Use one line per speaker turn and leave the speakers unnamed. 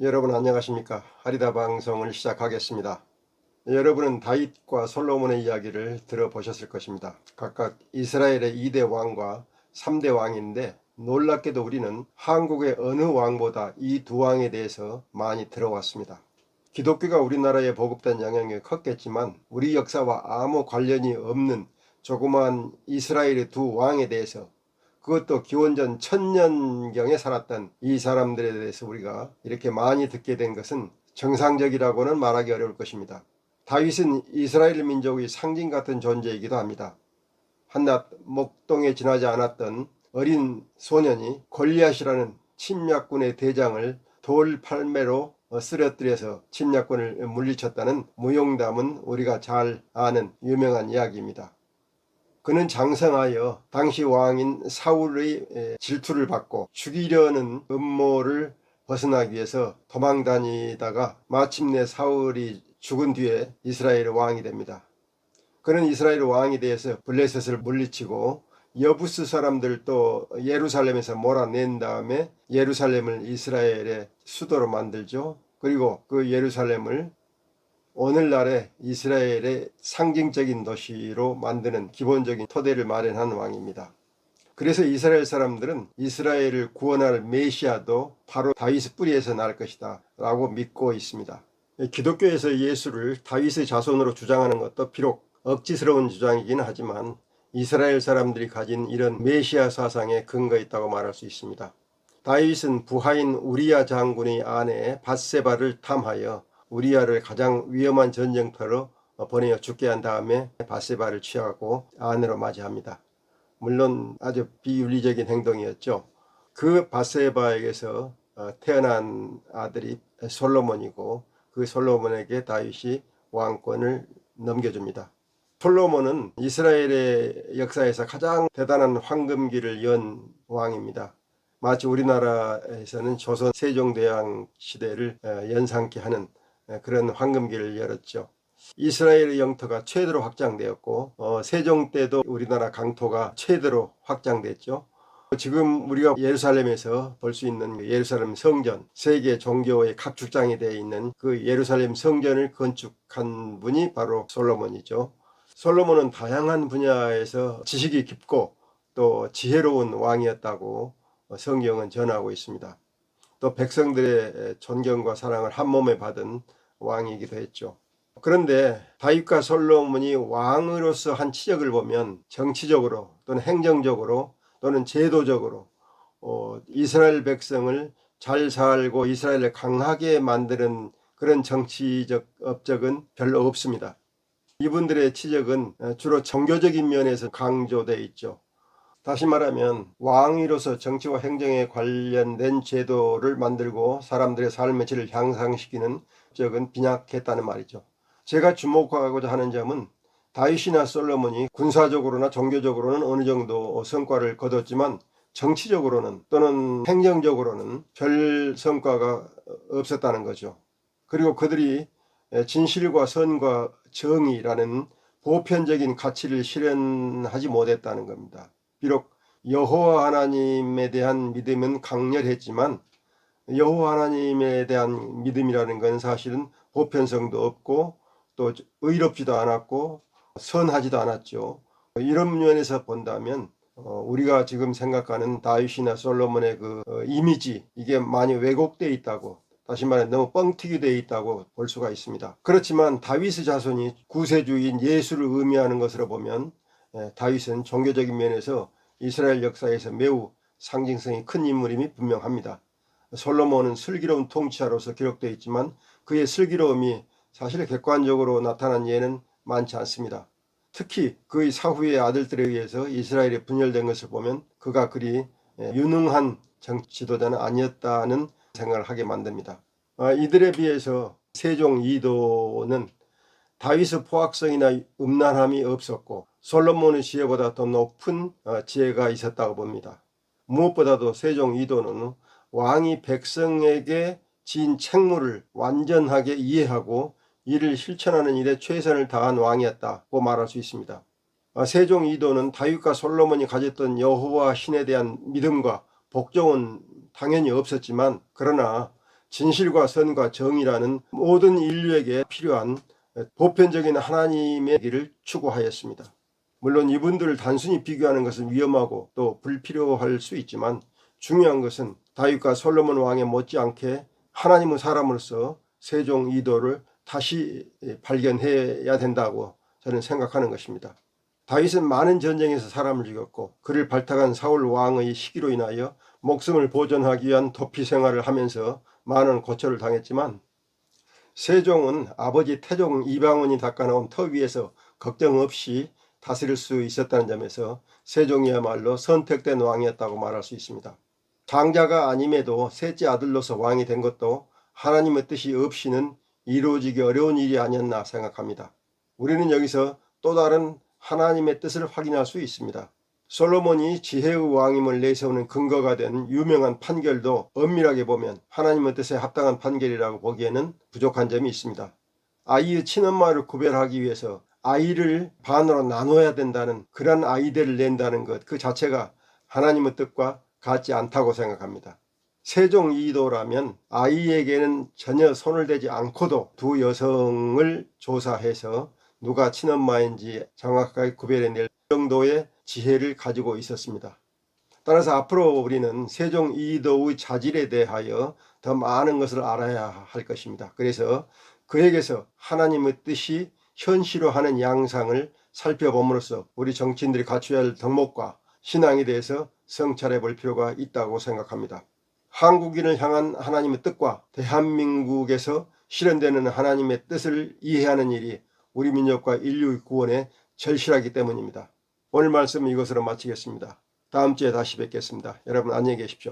여러분 안녕하십니까? 하리다 방송을 시작하겠습니다. 여러분은 다윗과 솔로몬의 이야기를 들어보셨을 것입니다. 각각 이스라엘의 2대 왕과 3대 왕인데 놀랍게도 우리는 한국의 어느 왕보다 이 두 왕에 대해서 많이 들어왔습니다. 기독교가 우리나라에 보급된 영향이 컸겠지만 우리 역사와 아무 관련이 없는 조그마한 이스라엘의 두 왕에 대해서, 그것도 기원전 1000년경에 살았던 이 사람들에 대해서 우리가 이렇게 많이 듣게 된 것은 정상적이라고는 말하기 어려울 것입니다. 다윗은 이스라엘 민족의 상징 같은 존재이기도 합니다. 한낱 목동에 지나지 않았던 어린 소년이 골리앗이라는 침략군의 대장을 돌 팔매로 쓰러뜨려서 침략군을 물리쳤다는 무용담은 우리가 잘 아는 유명한 이야기입니다. 그는 장성하여 당시 왕인 사울의 질투를 받고 죽이려는 음모를 벗어나기 위해서 도망다니다가 마침내 사울이 죽은 뒤에 이스라엘 왕이 됩니다. 그는 이스라엘 왕이 되어서 블레셋을 물리치고 여부스 사람들도 예루살렘에서 몰아낸 다음에 예루살렘을 이스라엘의 수도로 만들죠. 그리고 그 예루살렘을 오늘날의 이스라엘의 상징적인 도시로 만드는 기본적인 토대를 마련한 왕입니다. 그래서 이스라엘 사람들은 이스라엘을 구원할 메시아도 바로 다윗의 뿌리에서 날 것이다 라고 믿고 있습니다. 기독교에서 예수를 다윗의 자손으로 주장하는 것도 비록 억지스러운 주장이긴 하지만 이스라엘 사람들이 가진 이런 메시아 사상에 근거 있다고 말할 수 있습니다. 다윗은 부하인 우리야 장군의 아내 밧세바를 탐하여 우리야를 가장 위험한 전쟁터로 보내어 죽게 한 다음에 밧세바를 취하고 아내로 맞이합니다. 물론 아주 비윤리적인 행동이었죠. 그 밧세바에게서 태어난 아들이 솔로몬이고 그 솔로몬에게 다윗이 왕권을 넘겨줍니다. 솔로몬은 이스라엘의 역사에서 가장 대단한 황금기를 연 왕입니다. 마치 우리나라에서는 조선 세종대왕 시대를 연상케 하는 그런 황금기를 열었죠. 이스라엘의 영토가 최대로 확장되었고 세종 때도 우리나라 강토가 최대로 확장됐죠. 지금 우리가 예루살렘에서 볼 수 있는 예루살렘 성전, 세계 종교의 각축장이 되어 있는 그 예루살렘 성전을 건축한 분이 바로 솔로몬이죠. 솔로몬은 다양한 분야에서 지식이 깊고 또 지혜로운 왕이었다고 성경은 전하고 있습니다. 또 백성들의 존경과 사랑을 한 몸에 받은 왕이기도 했죠. 그런데 다윗과 솔로몬이 왕으로서 한 치적을 보면 정치적으로 또는 행정적으로 또는 제도적으로 이스라엘 백성을 잘 살고 이스라엘을 강하게 만드는 그런 정치적 업적은 별로 없습니다. 이분들의 치적은 주로 종교적인 면에서 강조되어 있죠. 다시 말하면 왕위로서 정치와 행정에 관련된 제도를 만들고 사람들의 삶의 질을 향상시키는 적은 빈약했다는 말이죠. 제가 주목하고자 하는 점은 다윗이나 솔로몬이 군사적으로나 종교적으로는 어느 정도 성과를 거뒀지만 정치적으로는 또는 행정적으로는 별 성과가 없었다는 거죠. 그리고 그들이 진실과 선과 정의라는 보편적인 가치를 실현하지 못했다는 겁니다. 비록 여호와 하나님에 대한 믿음은 강렬했지만 여호와 하나님에 대한 믿음이라는 건 사실은 보편성도 없고 또 의롭지도 않았고 선하지도 않았죠. 이런 면에서 본다면 우리가 지금 생각하는 다윗이나 솔로몬의 그 이미지, 이게 많이 왜곡되어 있다고, 다시 말해 너무 뻥튀기 되어 있다고 볼 수가 있습니다. 그렇지만 다윗의 자손이 구세주인 예수를 의미하는 것으로 보면 다윗은 종교적인 면에서 이스라엘 역사에서 매우 상징성이 큰 인물임이 분명합니다. 솔로몬은 슬기로운 통치자로서 기록되어 있지만 그의 슬기로움이 사실 객관적으로 나타난 예는 많지 않습니다. 특히 그의 사후의 아들들에 의해서 이스라엘이 분열된 것을 보면 그가 그리 유능한 정치지도자는 아니었다는 생각을 하게 만듭니다. 이들에 비해서 세종 이도는 다윗의 포악성이나 음란함이 없었고 솔로몬의 지혜보다 더 높은 지혜가 있었다고 봅니다. 무엇보다도 세종 이도는 왕이 백성에게 지은 책무를 완전하게 이해하고 이를 실천하는 일에 최선을 다한 왕이었다고 말할 수 있습니다. 세종 이도는 다윗과 솔로몬이 가졌던 여호와 신에 대한 믿음과 복종은 당연히 없었지만 그러나 진실과 선과 정의라는 모든 인류에게 필요한 보편적인 하나님의 길을 추구하였습니다. 물론 이분들을 단순히 비교하는 것은 위험하고 또 불필요할 수 있지만 중요한 것은 다윗과 솔로몬 왕에 못지않게 하나님은 사람으로서 세종 이도를 다시 발견해야 된다고 저는 생각하는 것입니다. 다윗은 많은 전쟁에서 사람을 죽였고 그를 발탁한 사울 왕의 시기로 인하여 목숨을 보존하기 위한 도피 생활을 하면서 많은 고초를 당했지만 세종은 아버지 태종 이방원이 닦아놓은 터 위에서 걱정 없이 다스릴 수 있었다는 점에서 세종이야말로 선택된 왕이었다고 말할 수 있습니다. 장자가 아님에도 셋째 아들로서 왕이 된 것도 하나님의 뜻이 없이는 이루어지기 어려운 일이 아니었나 생각합니다. 우리는 여기서 또 다른 하나님의 뜻을 확인할 수 있습니다. 솔로몬이 지혜의 왕임을 내세우는 근거가 된 유명한 판결도 엄밀하게 보면 하나님의 뜻에 합당한 판결이라고 보기에는 부족한 점이 있습니다. 아이의 친엄마를 구별하기 위해서 아이를 반으로 나눠야 된다는 그런 아이디어를 낸다는 것 그 자체가 하나님의 뜻과 같지 않다고 생각합니다. 세종 이도라면 아이에게는 전혀 손을 대지 않고도 두 여성을 조사해서 누가 친엄마인지 정확하게 구별해낼 정도의 지혜를 가지고 있었습니다. 따라서 앞으로 우리는 세종 이도의 자질에 대하여 더 많은 것을 알아야 할 것입니다. 그래서 그에게서 하나님의 뜻이 현실화하는 양상을 살펴봄으로써 우리 정치인들이 갖춰야 할 덕목과 신앙에 대해서 성찰해 볼 필요가 있다고 생각합니다. 한국인을 향한 하나님의 뜻과 대한민국에서 실현되는 하나님의 뜻을 이해하는 일이 우리 민족과 인류의 구원에 절실하기 때문입니다. 오늘 말씀은 이것으로 마치겠습니다. 다음 주에 다시 뵙겠습니다. 여러분 안녕히 계십시오.